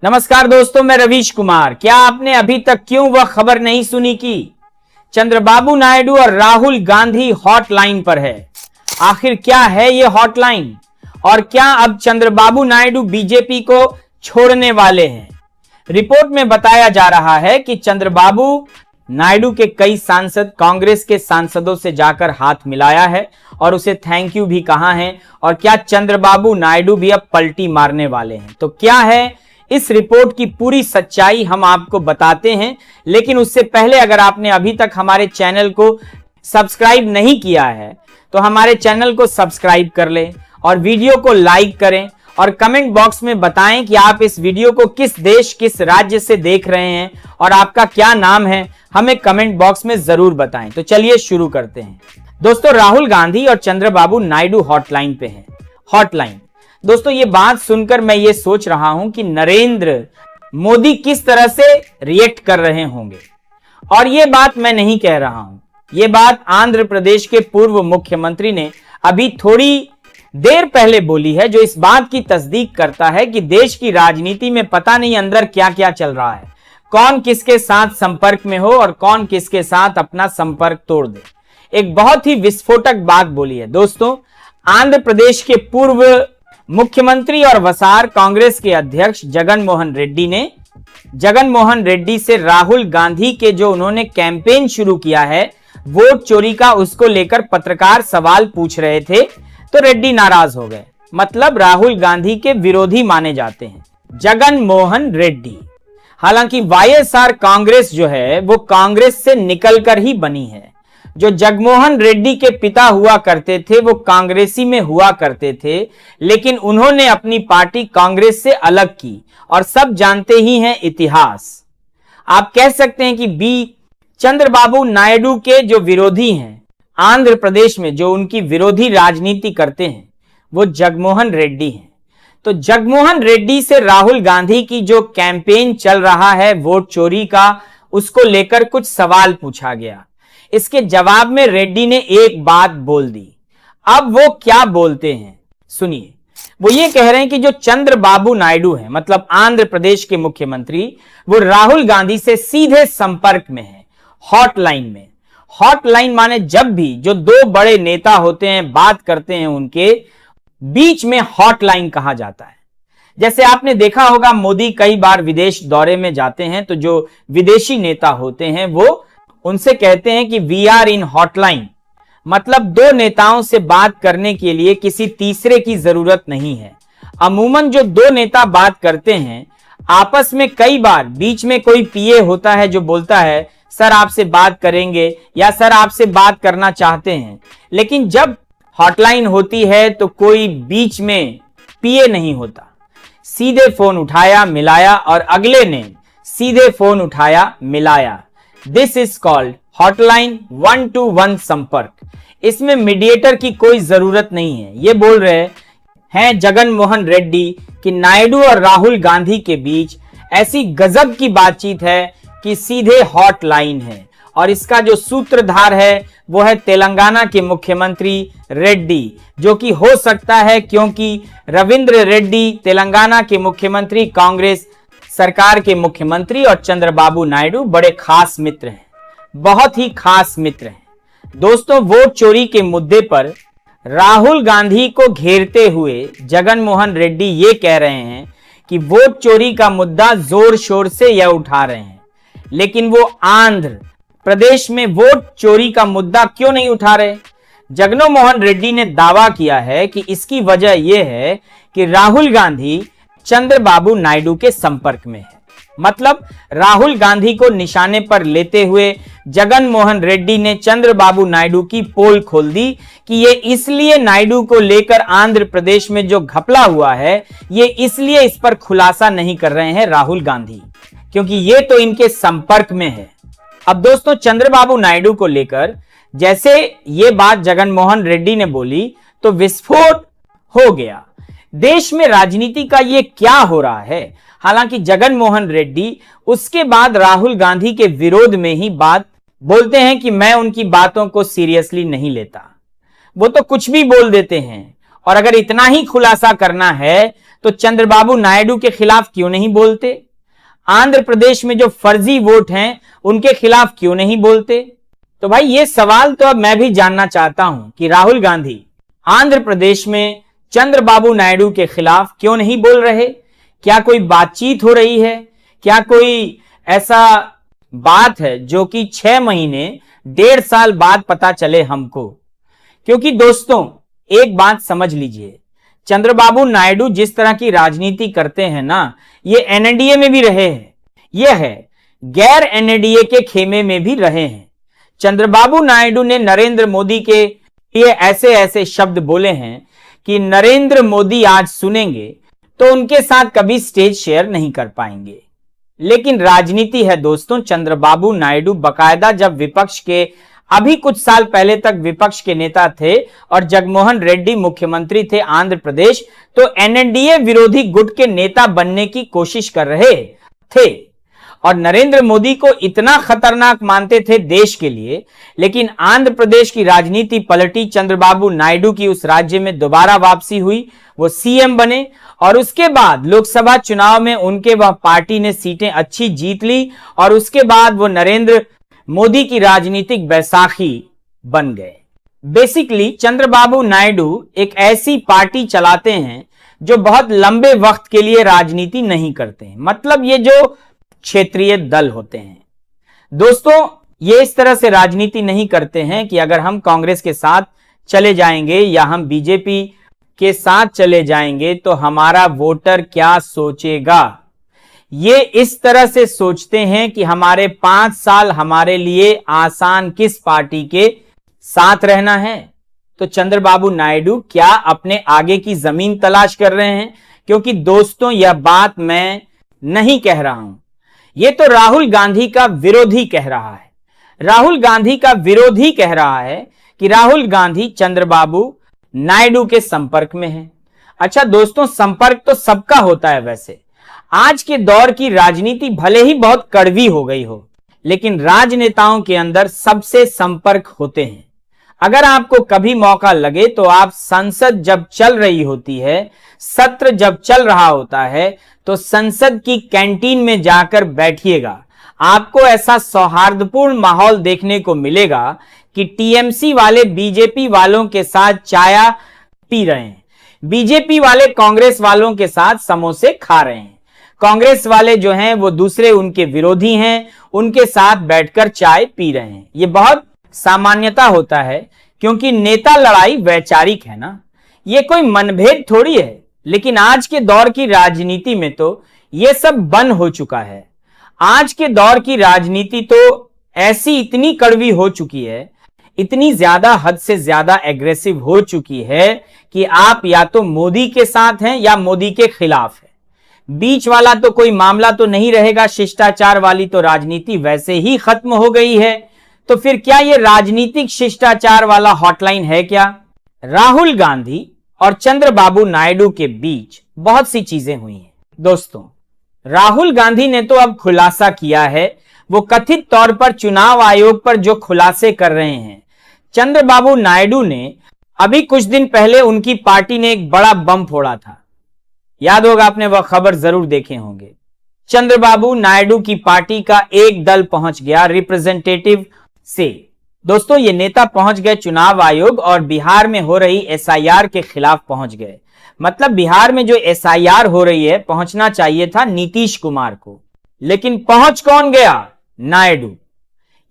नमस्कार दोस्तों, मैं रवीश कुमार। क्या आपने अभी तक क्यों वह खबर नहीं सुनी कि चंद्रबाबू नायडू और राहुल गांधी हॉटलाइन पर है? आखिर क्या है यह हॉटलाइन और क्या अब चंद्रबाबू नायडू बीजेपी को छोड़ने वाले हैं? रिपोर्ट में बताया जा रहा है कि चंद्रबाबू नायडू के कई सांसद कांग्रेस के सांसदों से जाकर हाथ मिलाया है और उसे थैंक यू भी कहा है। और क्या चंद्रबाबू नायडू भी अब पलटी मारने वाले हैं? तो क्या है इस रिपोर्ट की पूरी सच्चाई हम आपको बताते हैं। लेकिन उससे पहले अगर आपने अभी तक हमारे चैनल को सब्सक्राइब नहीं किया है तो हमारे चैनल को सब्सक्राइब कर लें और वीडियो को लाइक करें और कमेंट बॉक्स में बताएं कि आप इस वीडियो को किस देश किस राज्य से देख रहे हैं और आपका क्या नाम है, हमें कमेंट बॉक्स में जरूर बताएं। तो चलिए शुरू करते हैं। दोस्तों, राहुल गांधी और चंद्रबाबू नायडू हॉटलाइन पे हैं। हॉटलाइन दोस्तों, ये बात सुनकर मैं ये सोच रहा हूं कि नरेंद्र मोदी किस तरह से रिएक्ट कर रहे होंगे। और ये बात मैं नहीं कह रहा हूं, ये बात आंध्र प्रदेश के पूर्व मुख्यमंत्री ने अभी थोड़ी देर पहले बोली है, जो इस बात की तस्दीक करता है कि देश की राजनीति में पता नहीं अंदर क्या क्या चल रहा है, कौन किसके साथ संपर्क में हो और कौन किसके साथ अपना संपर्क तोड़ दे। एक बहुत ही विस्फोटक बात बोली है। दोस्तों, आंध्र प्रदेश के पूर्व मुख्यमंत्री और वसार कांग्रेस के अध्यक्ष जगन मोहन रेड्डी से राहुल गांधी के जो उन्होंने कैंपेन शुरू किया है वोट चोरी का, उसको लेकर पत्रकार सवाल पूछ रहे थे तो रेड्डी नाराज हो गए। मतलब राहुल गांधी के विरोधी माने जाते हैं जगन मोहन रेड्डी। हालांकि वाईएसआर कांग्रेस जो है वो कांग्रेस से निकलकर ही बनी है। जो जगमोहन रेड्डी के पिता हुआ करते थे वो कांग्रेसी में हुआ करते थे, लेकिन उन्होंने अपनी पार्टी कांग्रेस से अलग की और सब जानते ही हैं इतिहास। आप कह सकते हैं कि चंद्रबाबू नायडू के जो विरोधी हैं आंध्र प्रदेश में, जो उनकी विरोधी राजनीति करते हैं, वो जगमोहन रेड्डी हैं। तो जगमोहन रेड्डी से राहुल गांधी की जो कैंपेन चल रहा है वोट चोरी का, उसको लेकर कुछ सवाल पूछा गया। इसके जवाब में रेड्डी ने एक बात बोल दी। अब वो क्या बोलते हैं सुनिए। वो ये कह रहे हैं कि जो चंद्रबाबू नायडू है, मतलब आंध्र प्रदेश के मुख्यमंत्री, वो राहुल गांधी से सीधे संपर्क में है, हॉटलाइन में। हॉटलाइन माने जब भी जो दो बड़े नेता होते हैं बात करते हैं, उनके बीच में हॉटलाइन कहा जाता है। जैसे आपने देखा होगा मोदी कई बार विदेश दौरे में जाते हैं तो जो विदेशी नेता होते हैं वो उनसे कहते हैं कि वी आर इन हॉटलाइन। मतलब दो नेताओं से बात करने के लिए किसी तीसरे की जरूरत नहीं है। अमूमन जो दो नेता बात करते हैं आपस में, कई बार बीच में कोई पीए होता है जो बोलता है सर आपसे बात करेंगे या सर आपसे बात करना चाहते हैं। लेकिन जब हॉटलाइन होती है तो कोई बीच में पीए नहीं होता। सीधे फोन उठाया, मिलाया और अगले ने सीधे फोन उठाया, मिलाया। This is called hotline 1-to-1 संपर्क। इसमें मीडिएटर की कोई जरूरत नहीं है। ये बोल रहे हैं जगन मोहन रेड्डी कि नायडू और राहुल गांधी के बीच ऐसी गजब की बातचीत है कि सीधे हॉटलाइन है। और इसका जो सूत्रधार है वो है तेलंगाना के मुख्यमंत्री रेड्डी, जो कि हो सकता है क्योंकि रविंद्र रेड्डी तेलंगाना के मुख्यमंत्री, कांग्रेस सरकार के मुख्यमंत्री और चंद्रबाबू नायडू बड़े खास मित्र हैं, बहुत ही खास मित्र हैं। दोस्तों, वोट चोरी के मुद्दे पर राहुल गांधी को घेरते हुए जगन मोहन रेड्डी ये कह रहे हैं कि वोट चोरी का मुद्दा जोर शोर से यह उठा रहे हैं, लेकिन वो आंध्र प्रदेश में वोट चोरी का मुद्दा क्यों नहीं उठा रहे? जगन मोहन रेड्डी ने दावा किया है कि इसकी वजह यह है कि राहुल गांधी चंद्रबाबू नायडू के संपर्क में है। मतलब राहुल गांधी को निशाने पर लेते हुए जगन मोहन रेड्डी ने चंद्रबाबू नायडू की पोल खोल दी कि ये इसलिए नायडू को लेकर आंध्र प्रदेश में जो घपला हुआ है, ये इसलिए इस पर खुलासा नहीं कर रहे हैं राहुल गांधी, क्योंकि ये तो इनके संपर्क में है। अब दोस्तों, चंद्रबाबू नायडू को लेकर जैसे ये बात जगन मोहन रेड्डी ने बोली तो विस्फोट हो गया। देश में राजनीति का ये क्या हो रहा है? हालांकि जगन मोहन रेड्डी उसके बाद राहुल गांधी के विरोध में ही बात बोलते हैं कि मैं उनकी बातों को सीरियसली नहीं लेता। वो तो कुछ भी बोल देते हैं और अगर इतना ही खुलासा करना है तो चंद्रबाबू नायडू के खिलाफ क्यों नहीं बोलते? आंध्र प्रदेश में जो फर्जी वोट हैं उनके खिलाफ क्यों नहीं बोलते? तो भाई ये सवाल तो अब मैं भी जानना चाहता हूं कि राहुल गांधी आंध्र प्रदेश में चंद्रबाबू नायडू के खिलाफ क्यों नहीं बोल रहे? क्या कोई बातचीत हो रही है? क्या कोई ऐसा बात है जो कि 6 महीने 1.5 साल बाद पता चले हमको? क्योंकि दोस्तों एक बात समझ लीजिए, चंद्रबाबू नायडू जिस तरह की राजनीति करते हैं ना, ये एनडीए में भी रहे हैं, ये है गैर एनडीए के खेमे में भी रहे हैं। चंद्रबाबू नायडू ने नरेंद्र मोदी के लिए ऐसे ऐसे शब्द बोले हैं कि नरेंद्र मोदी आज सुनेंगे तो उनके साथ कभी स्टेज शेयर नहीं कर पाएंगे। लेकिन राजनीति है दोस्तों। चंद्रबाबू नायडू बकायदा जब विपक्ष के, अभी कुछ साल पहले तक विपक्ष के नेता थे और जगनमोहन रेड्डी मुख्यमंत्री थे आंध्र प्रदेश, तो एनडीए विरोधी गुट के नेता बनने की कोशिश कर रहे थे और नरेंद्र मोदी को इतना खतरनाक मानते थे देश के लिए। लेकिन आंध्र प्रदेश की राजनीति पलटी, चंद्रबाबू नायडू की उस राज्य में दोबारा वापसी हुई, वो सीएम बने और उसके बाद लोकसभा चुनाव में उनके वह पार्टी ने सीटें अच्छी जीत ली और उसके बाद वो नरेंद्र मोदी की राजनीतिक बैसाखी बन गए। बेसिकली चंद्रबाबू नायडू एक ऐसी पार्टी चलाते हैं जो बहुत लंबे वक्त के लिए राजनीति नहीं करते हैं। मतलब ये जो क्षेत्रीय दल होते हैं दोस्तों, ये इस तरह से राजनीति नहीं करते हैं कि अगर हम कांग्रेस के साथ चले जाएंगे या हम बीजेपी के साथ चले जाएंगे तो हमारा वोटर क्या सोचेगा। ये इस तरह से सोचते हैं कि हमारे 5 साल हमारे लिए आसान किस पार्टी के साथ रहना है। तो चंद्रबाबू नायडू क्या अपने आगे की जमीन तलाश कर रहे हैं? क्योंकि दोस्तों यह बात मैं नहीं कह रहा हूं, ये तो राहुल गांधी का विरोधी कह रहा है। राहुल गांधी का विरोधी कह रहा है कि राहुल गांधी चंद्रबाबू नायडू के संपर्क में है। अच्छा दोस्तों, संपर्क तो सबका होता है। वैसे आज के दौर की राजनीति भले ही बहुत कड़वी हो गई हो, लेकिन राजनेताओं के अंदर सबसे संपर्क होते हैं। अगर आपको कभी मौका लगे तो आप संसद जब चल रही होती है, सत्र जब चल रहा होता है, तो संसद की कैंटीन में जाकर बैठिएगा। आपको ऐसा सौहार्दपूर्ण माहौल देखने को मिलेगा कि टीएमसी वाले बीजेपी वालों के साथ चाय पी रहे हैं, बीजेपी वाले कांग्रेस वालों के साथ समोसे खा रहे हैं, कांग्रेस वाले जो हैं वो दूसरे उनके विरोधी हैं, उनके साथ बैठकर चाय पी रहे हैं। ये बहुत सामान्यता होता है क्योंकि नेता लड़ाई वैचारिक है ना, ये कोई मनभेद थोड़ी है। लेकिन आज के दौर की राजनीति में तो ये सब बंद हो चुका है। आज के दौर की राजनीति तो ऐसी इतनी कड़वी हो चुकी है, इतनी ज्यादा, हद से ज्यादा एग्रेसिव हो चुकी है कि आप या तो मोदी के साथ हैं या मोदी के खिलाफ है। बीच वाला तो कोई मामला तो नहीं रहेगा। शिष्टाचार वाली तो राजनीति वैसे ही खत्म हो गई है। तो फिर क्या ये राजनीतिक शिष्टाचार वाला हॉटलाइन है क्या? राहुल गांधी और चंद्रबाबू नायडू के बीच बहुत सी चीजें हुई हैं दोस्तों। राहुल गांधी ने तो अब खुलासा किया है, वो कथित तौर पर चुनाव आयोग पर जो खुलासे कर रहे हैं। चंद्रबाबू नायडू ने अभी कुछ दिन पहले उनकी पार्टी ने एक बड़ा बम फोड़ा था, याद होगा आपने, वह खबर जरूर देखे होंगे। चंद्रबाबू नायडू की पार्टी का एक दल पहुंच गया रिप्रेजेंटेटिव से। दोस्तों ये नेता पहुंच गए चुनाव आयोग और बिहार में हो रही एसआईआर के खिलाफ पहुंच गए। मतलब बिहार में जो एसआईआर हो रही है, पहुंचना चाहिए था नीतीश कुमार को, लेकिन पहुंच कौन गया? नायडू।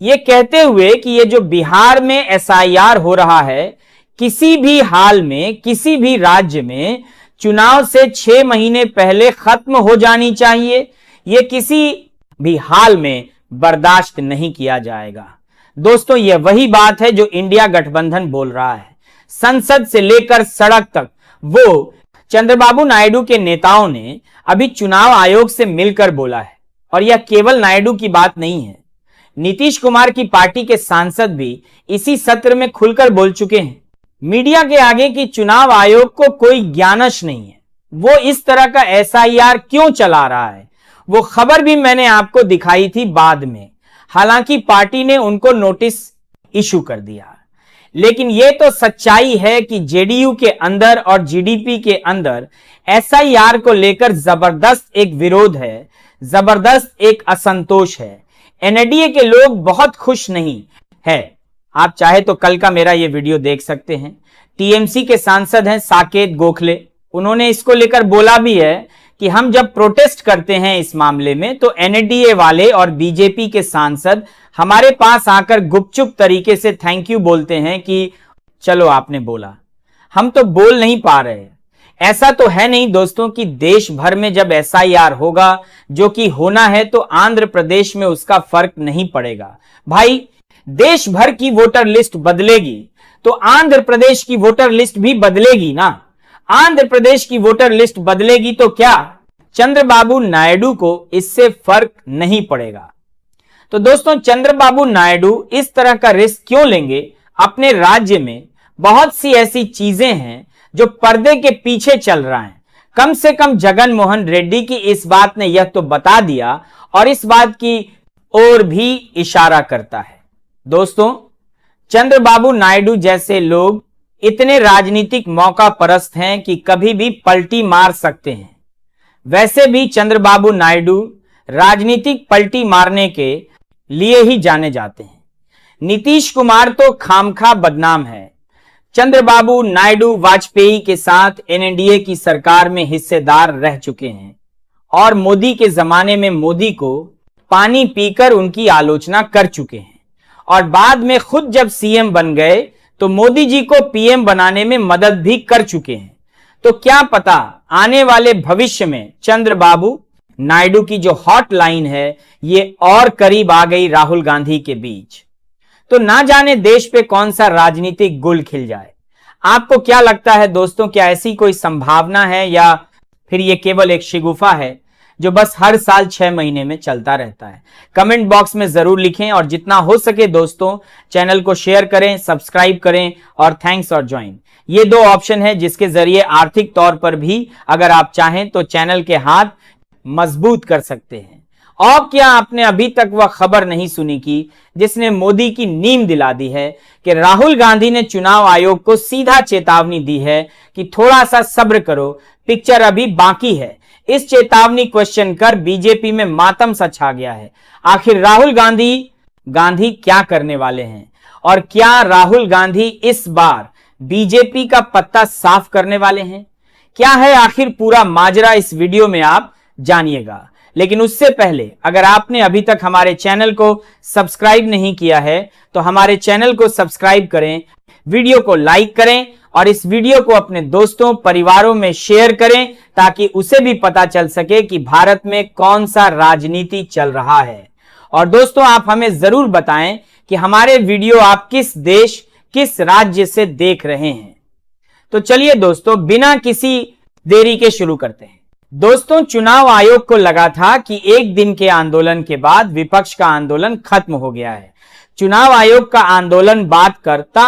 ये कहते हुए कि ये जो बिहार में एसआईआर हो रहा है, किसी भी हाल में, किसी भी राज्य में चुनाव से 6 महीने पहले खत्म हो जानी चाहिए। ये किसी भी हाल में बर्दाश्त नहीं किया जाएगा। दोस्तों यह वही बात है जो इंडिया गठबंधन बोल रहा है। संसद से लेकर सड़क तक वो चंद्रबाबू नायडू के नेताओं ने अभी चुनाव आयोग से मिलकर बोला है। और यह केवल नायडू की बात नहीं है, नीतीश कुमार की पार्टी के सांसद भी इसी सत्र में खुलकर बोल चुके हैं। मीडिया के आगे कि चुनाव आयोग को कोई ज्ञानश नहीं है, वो इस तरह का एसआईआर क्यों चला रहा है, वो खबर भी मैंने आपको दिखाई थी बाद में। हालांकि पार्टी ने उनको नोटिस इशू कर दिया। लेकिन यह तो सच्चाई है कि जेडीयू के अंदर और जीडीपी के अंदर एसआईआर को लेकर जबरदस्त एक विरोध है, जबरदस्त एक असंतोष है। एनडीए के लोग बहुत खुश नहीं है। आप चाहे तो कल का मेरा ये वीडियो देख सकते हैं। टीएमसी के सांसद हैं साकेत गोखले, उन्होंने इसको लेकर बोला भी है कि हम जब प्रोटेस्ट करते हैं इस मामले में तो एनडीए वाले और बीजेपी के सांसद हमारे पास आकर गुपचुप तरीके से थैंक यू बोलते हैं कि चलो आपने बोला, हम तो बोल नहीं पा रहे। ऐसा तो है नहीं दोस्तों कि देश भर में जब एसआईआर होगा, जो कि होना है, तो आंध्र प्रदेश में उसका फर्क नहीं पड़ेगा। भाई देश भर की वोटर लिस्ट बदलेगी तो आंध्र प्रदेश की वोटर लिस्ट भी बदलेगी ना। आंध्र प्रदेश की वोटर लिस्ट बदलेगी तो क्या चंद्रबाबू नायडू को इससे फर्क नहीं पड़ेगा। तो दोस्तों चंद्रबाबू नायडू इस तरह का रिस्क क्यों लेंगे? अपने राज्य में बहुत सी ऐसी चीजें हैं जो पर्दे के पीछे चल रहा है। कम से कम जगन मोहन रेड्डी की इस बात ने यह तो बता दिया और इस बात की ओर भी इशारा करता है। दोस्तों चंद्रबाबू नायडू जैसे लोग इतने राजनीतिक मौका परस्त हैं कि कभी भी पलटी मार सकते हैं। वैसे भी चंद्रबाबू नायडू राजनीतिक पलटी मारने के लिए ही जाने जाते हैं। नीतीश कुमार तो खामखा बदनाम है। चंद्रबाबू नायडू वाजपेयी के साथ एनडीए की सरकार में हिस्सेदार रह चुके हैं और मोदी के जमाने में मोदी को पानी पीकर उनकी आलोचना कर चुके हैं और बाद में खुद जब सीएम बन गए तो मोदी जी को पीएम बनाने में मदद भी कर चुके हैं। तो क्या पता आने वाले भविष्य में चंद्रबाबू नायडू की जो हॉटलाइन है ये और करीब आ गई राहुल गांधी के बीच, तो ना जाने देश पे कौन सा राजनीतिक गुल खिल जाए। आपको क्या लगता है दोस्तों, क्या ऐसी कोई संभावना है या फिर ये केवल एक शिगुफा है जो बस हर साल 6 महीने में चलता रहता है? कमेंट बॉक्स में जरूर लिखें और जितना हो सके दोस्तों चैनल को शेयर करें, सब्सक्राइब करें और थैंक्स और ज्वाइन, ये 2 ऑप्शन है जिसके जरिए आर्थिक तौर पर भी अगर आप चाहें तो चैनल के हाथ मजबूत कर सकते हैं। और क्या आपने अभी तक वह खबर नहीं सुनी कि जिसने मोदी की नींद दिला दी है कि राहुल गांधी ने चुनाव आयोग को सीधा चेतावनी दी है कि थोड़ा सा सब्र करो, पिक्चर अभी बाकी है। इस चेतावनी क्वेश्चन कर बीजेपी में मातम सा छा गया है। आखिर राहुल गांधी क्या करने वाले हैं और क्या राहुल गांधी इस बार बीजेपी का पत्ता साफ करने वाले हैं? क्या है आखिर पूरा माजरा, इस वीडियो में आप जानिएगा। लेकिन उससे पहले अगर आपने अभी तक हमारे चैनल को सब्सक्राइब नहीं किया है तो हमारे चैनल को सब्सक्राइब करें, वीडियो को लाइक करें और इस वीडियो को अपने दोस्तों परिवारों में शेयर करें ताकि उसे भी पता चल सके कि भारत में कौन सा राजनीति चल रहा है। और दोस्तों आप हमें जरूर बताएं कि हमारे वीडियो आप किस देश, किस राज्य से देख रहे हैं। तो चलिए दोस्तों बिना किसी देरी के शुरू करते हैं। दोस्तों चुनाव आयोग को लगा था कि एक दिन के आंदोलन के बाद विपक्ष का आंदोलन खत्म हो गया है। चुनाव आयोग का आंदोलन बात करता